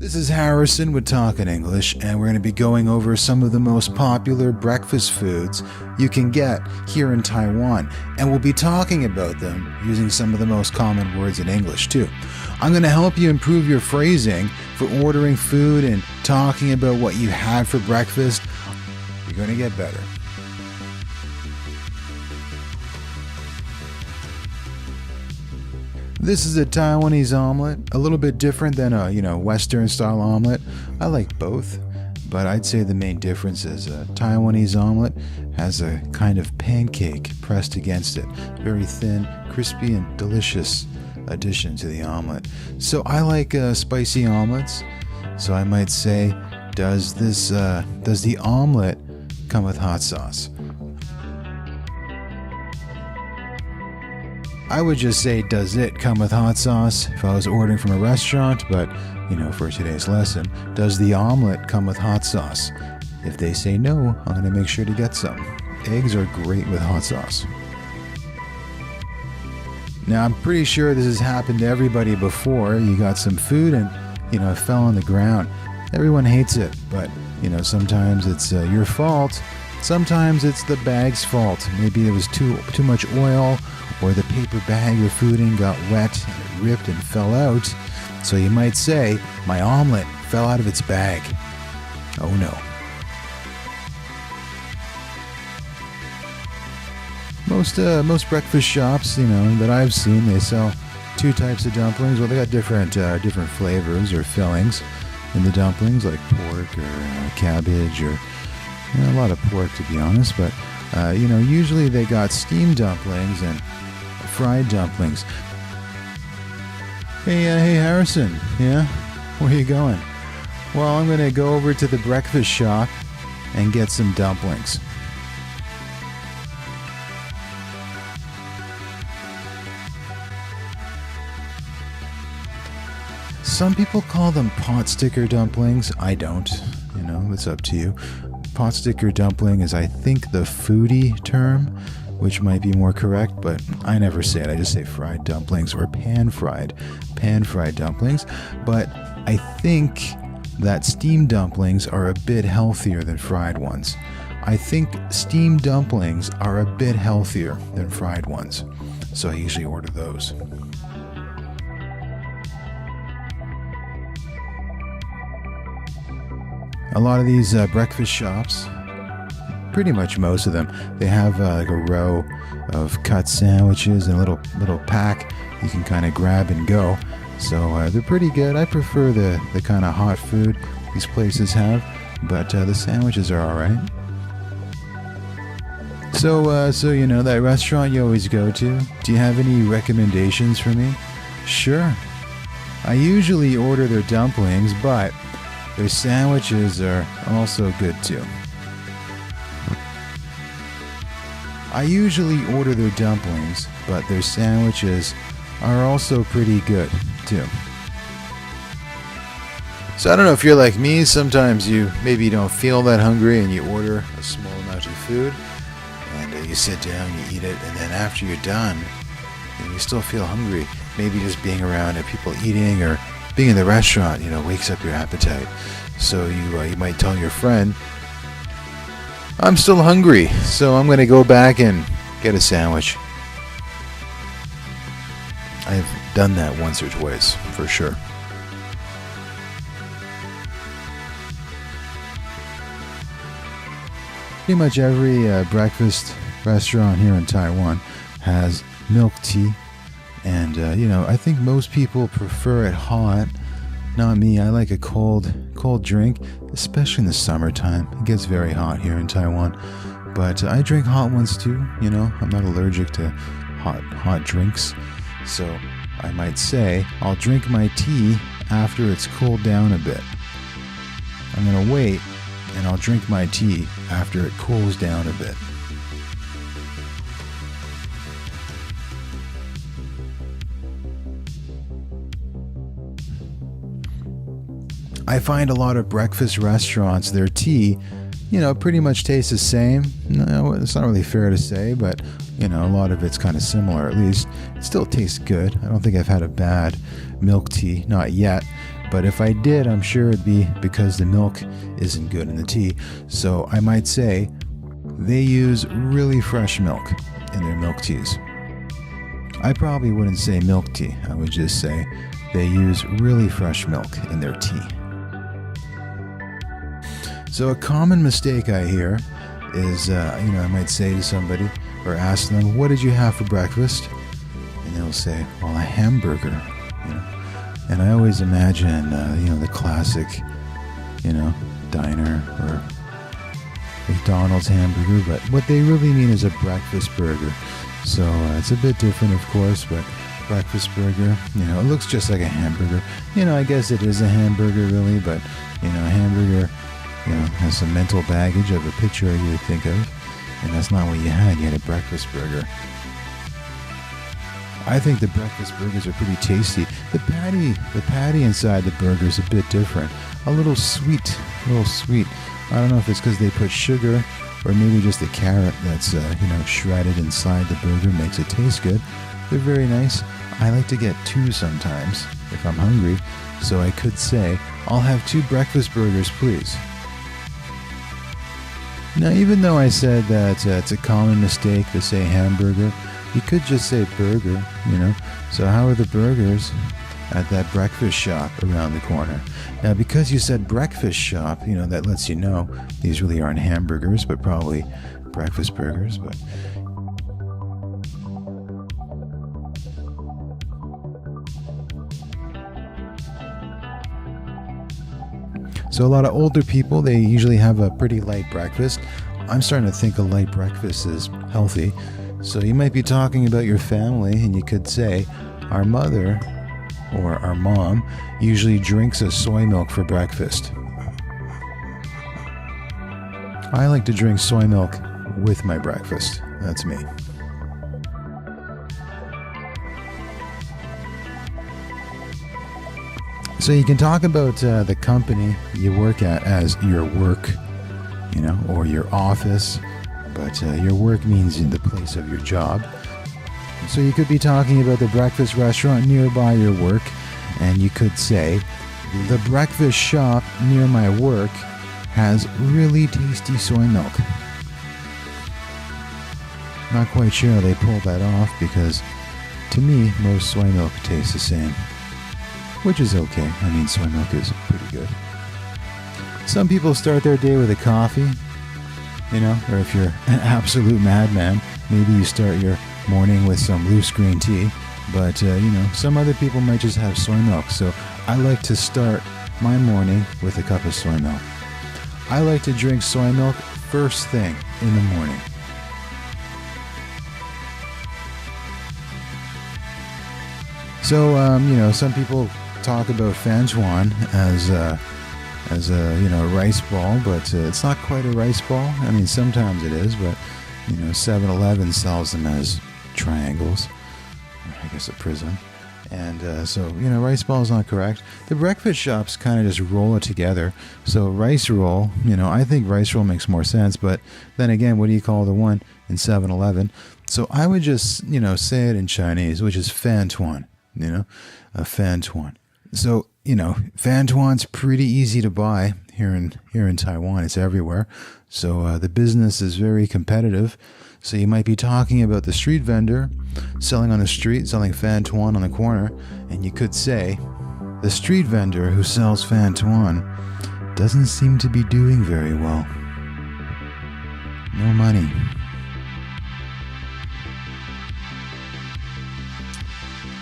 This is Harrison with Talkin' English, and we're going to be going over some of the most popular breakfast foods you can get here in Taiwan, and we'll be talking about them using some of the most common words in English, too. I'm going to help you improve your phrasing for ordering food and talking about what you had for breakfast. You're going to get better. This is a Taiwanese omelette, a little bit different than a Western style omelette. I like both, but I'd say the main difference is a Taiwanese omelette has a kind of pancake pressed against it. Very thin, crispy, and delicious addition to the omelette. So I like spicy omelets. So I might say, does the omelette come with hot sauce? I would just say, does it come with hot sauce if I was ordering from a restaurant, but, for today's lesson, does the omelet come with hot sauce? If they say no, I'm going to make sure to get some. Eggs are great with hot sauce. Now, I'm pretty sure this has happened to everybody before. You got some food and, it fell on the ground. Everyone hates it, but, sometimes it's your fault. Sometimes it's the bag's fault. Maybe there was too much oil, or the paper bag you're food in got wet and it ripped and fell out. So you might say, my omelet fell out of its bag. Oh no. Most breakfast shops, that I've seen, they sell two types of dumplings. Well, they got different flavors or fillings in the dumplings, like pork or cabbage or a lot of pork, to be honest. But usually they got steamed dumplings and fried dumplings. Hey Harrison, yeah? Where are you going? Well, I'm going to go over to the breakfast shop and get some dumplings. Some people call them pot sticker dumplings. I don't. It's up to you. Pot sticker dumpling is, I think, the foodie term, which might be more correct, but I never say it. I just say fried dumplings or pan-fried dumplings. But I think that steamed dumplings are a bit healthier than fried ones. I think steamed dumplings are a bit healthier than fried ones, so I usually order those. A lot of these breakfast shops, pretty much most of them, they have like a row of cut sandwiches and a little pack you can kind of grab and go. So they're pretty good. I prefer the kind of hot food these places have, but the sandwiches are all right. So that restaurant you always go to, do you have any recommendations for me? Sure. I usually order their dumplings, but their sandwiches are also good too. I usually order their dumplings, but their sandwiches are also pretty good too. So I don't know if you're like me. Sometimes you maybe don't feel that hungry and you order a small amount of food and you sit down, you eat it, and then after you're done, you still feel hungry. Maybe just being around people eating or being in the restaurant, wakes up your appetite. So you might tell your friend, I'm still hungry, so I'm going to go back and get a sandwich. I've done that once or twice, for sure. Pretty much every breakfast restaurant here in Taiwan has milk tea. And, I think most people prefer it hot. Not me. I like a cold drink, especially in the summertime. It gets very hot here in Taiwan. But I drink hot ones too, I'm not allergic to hot drinks. So I might say I'll drink my tea after it's cooled down a bit. I'm going to wait and I'll drink my tea after it cools down a bit. I find a lot of breakfast restaurants, their tea, pretty much tastes the same. No, it's not really fair to say, but, a lot of it's kind of similar. At least it still tastes good. I don't think I've had a bad milk tea, not yet. But if I did, I'm sure it'd be because the milk isn't good in the tea. So I might say they use really fresh milk in their milk teas. I probably wouldn't say milk tea. I would just say they use really fresh milk in their tea. So a common mistake I hear is, I might say to somebody or ask them, what did you have for breakfast? And they'll say, well, a hamburger. And I always imagine, the classic, diner or McDonald's hamburger, but what they really mean is a breakfast burger. So it's a bit different, of course, but breakfast burger, it looks just like a hamburger. I guess it is a hamburger, really, but, a hamburger, has some mental baggage of a picture you would think of, and that's not what you had. You had a breakfast burger. I think the breakfast burgers are pretty tasty. The patty inside the burger is a bit different. A little sweet. I don't know if it's because they put sugar or maybe just the carrot that's, shredded inside the burger makes it taste good. They're very nice. I like to get 2 sometimes if I'm hungry. So I could say, I'll have 2 breakfast burgers, please. Now, even though I said that it's a common mistake to say hamburger, you could just say burger, So how are the burgers at that breakfast shop around the corner? Now, because you said breakfast shop, that lets you know these really aren't hamburgers, but probably breakfast burgers. But so a lot of older people, they usually have a pretty light breakfast. I'm starting to think a light breakfast is healthy. So you might be talking about your family, and you could say, our mother or our mom usually drinks a soy milk for breakfast. I like to drink soy milk with my breakfast. That's me. So you can talk about the company you work at as your work, or your office. But your work means in the place of your job. So you could be talking about the breakfast restaurant nearby your work, and you could say, the breakfast shop near my work has really tasty soy milk. Not quite sure how they pulled that off, because to me, most soy milk tastes the same. Which is okay. I mean, soy milk is pretty good. Some people start their day with a coffee. Or if you're an absolute madman, maybe you start your morning with some loose green tea. But, some other people might just have soy milk. So I like to start my morning with a cup of soy milk. I like to drink soy milk first thing in the morning. So, some people talk about fantuan as a rice ball, but it's not quite a rice ball. I mean, sometimes it is, but 7-Eleven sells them as triangles, or I guess a prism. And so rice ball is not correct. The breakfast shops kind of just roll it together. So rice roll, I think rice roll makes more sense, but then again, what do you call the one in 7-Eleven? So I would just say it in Chinese, which is fantuan, a fantuan. So fantuan's pretty easy to buy here in Taiwan. It's everywhere. So the business is very competitive. So you might be talking about the street vendor selling on the street, selling fantuan on the corner, and you could say, the street vendor who sells fantuan doesn't seem to be doing very well. No money.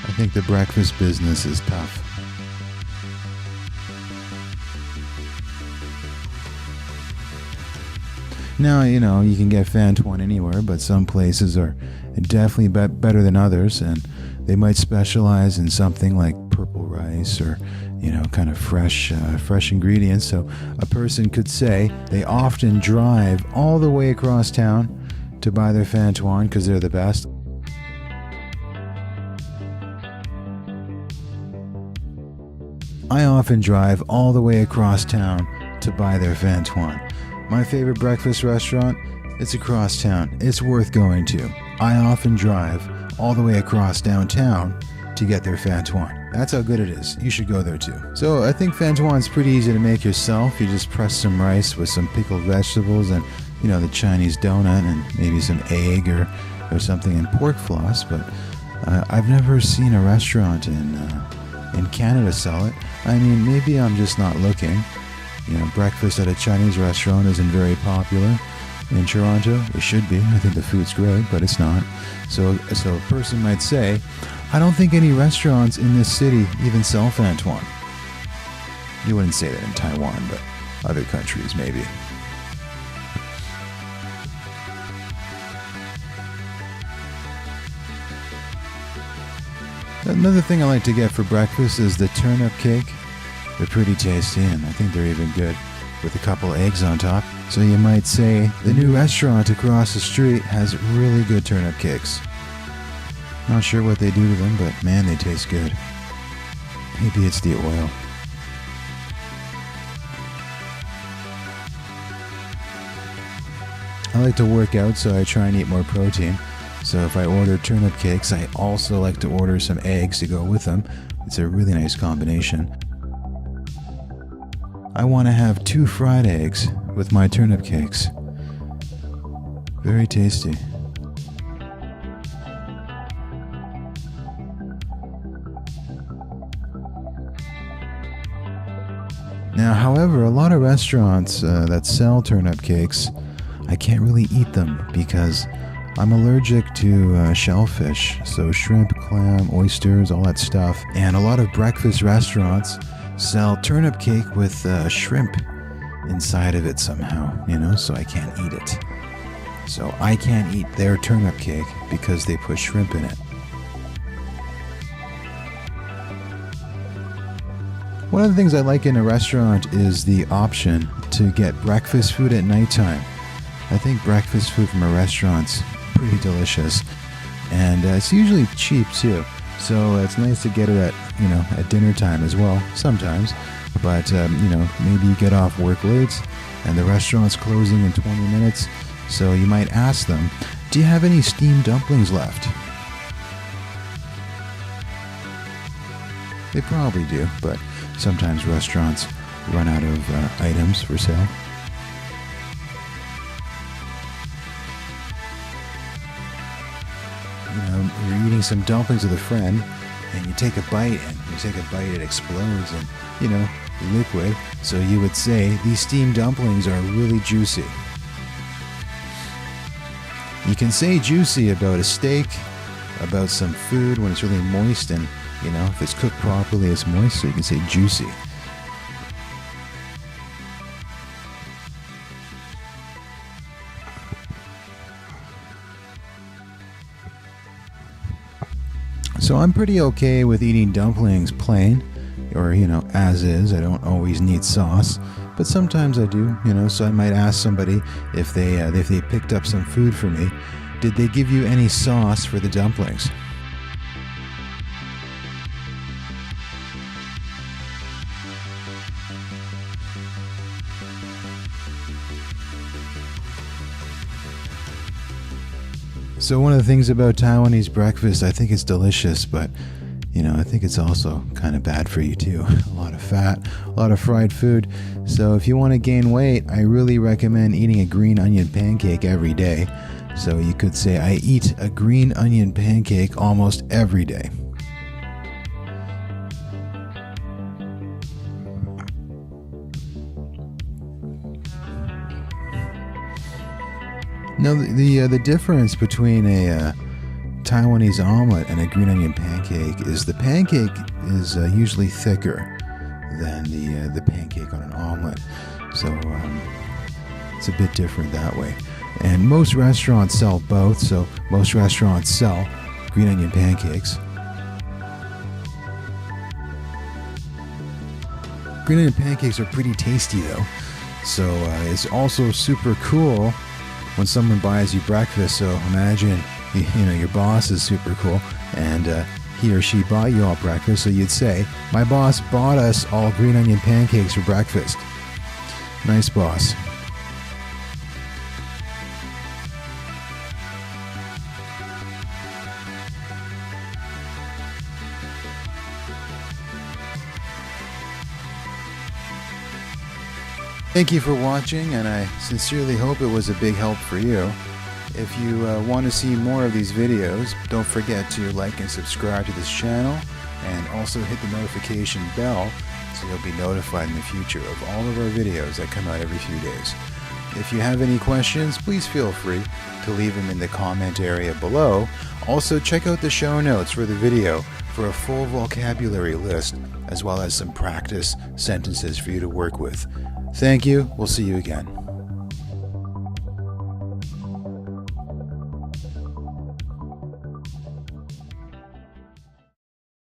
I think the breakfast business is tough. Now, you can get fantuan anywhere, but some places are definitely better than others, and they might specialize in something like purple rice or, kind of fresh ingredients. So a person could say they often drive all the way across town to buy their fantuan because they're the best. I often drive all the way across town to buy their fantuan. My favorite breakfast restaurant, it's across town. It's worth going to. I often drive all the way across downtown to get their fan tuan. That's how good it is. You should go there too. So I think fan tuan's pretty easy to make yourself. You just press some rice with some pickled vegetables and, you know, the Chinese donut and maybe some egg or something and pork floss. But I've never seen a restaurant in Canada sell it. I mean, maybe I'm just not looking. You know, breakfast at a Chinese restaurant isn't very popular in Toronto. It should be. I think the food's great, but it's not. So a person might say, I don't think any restaurants in this city even sell fan tuan. You wouldn't say that in Taiwan, but other countries maybe. Another thing I like to get for breakfast is the turnip cake. They're pretty tasty, and I think they're even good with a couple eggs on top. So you might say the new restaurant across the street has really good turnip cakes. Not sure what they do to them, but man, they taste good. Maybe it's the oil. I like to work out, so I try and eat more protein. So if I order turnip cakes, I also like to order some eggs to go with them. It's a really nice combination. I want to have 2 fried eggs with my turnip cakes. Very tasty. Now, however, a lot of restaurants that sell turnip cakes, I can't really eat them because I'm allergic to shellfish, so shrimp, clam, oysters, all that stuff. And a lot of breakfast restaurants sell turnip cake with shrimp inside of it somehow, you know, so I can't eat it. So I can't eat their turnip cake because they put shrimp in it. One of the things I like in a restaurant is the option to get breakfast food at nighttime. I think breakfast food from a restaurant's pretty delicious, and it's usually cheap too. So it's nice to get it at dinner time as well sometimes. But maybe you get off work late and the restaurant's closing in 20 minutes. So you might ask them, do you have any steamed dumplings left? They probably do, but sometimes restaurants run out of items for sale. You're eating some dumplings with a friend, and you take a bite, it explodes, and, liquid. So you would say, these steamed dumplings are really juicy. You can say juicy about a steak, about some food when it's really moist, and, if it's cooked properly, it's moist, so you can say juicy. So I'm pretty okay with eating dumplings plain, or, as is. I don't always need sauce, but sometimes I do, so I might ask somebody if they picked up some food for me, did they give you any sauce for the dumplings? So one of the things about Taiwanese breakfast, I think it's delicious, but, I think it's also kind of bad for you too. A lot of fat, a lot of fried food. So if you want to gain weight, I really recommend eating a green onion pancake every day. So you could say, I eat a green onion pancake almost every day. Now, the difference between a Taiwanese omelette and a green onion pancake is the pancake is usually thicker than the pancake on an omelette. So it's a bit different that way. And most restaurants sell both, so most restaurants sell green onion pancakes. Green onion pancakes are pretty tasty though. So it's also super cool when someone buys you breakfast. So imagine, your boss is super cool, and he or she bought you all breakfast. So you'd say, my boss bought us all green onion pancakes for breakfast. Nice boss. Thank you for watching, and I sincerely hope it was a big help for you. If you want to see more of these videos, don't forget to like and subscribe to this channel, and also hit the notification bell so you'll be notified in the future of all of our videos that come out every few days. If you have any questions, please feel free to leave them in the comment area below. Also, check out the show notes for the video for a full vocabulary list, as well as some practice sentences for you to work with. Thank you. We'll see you again.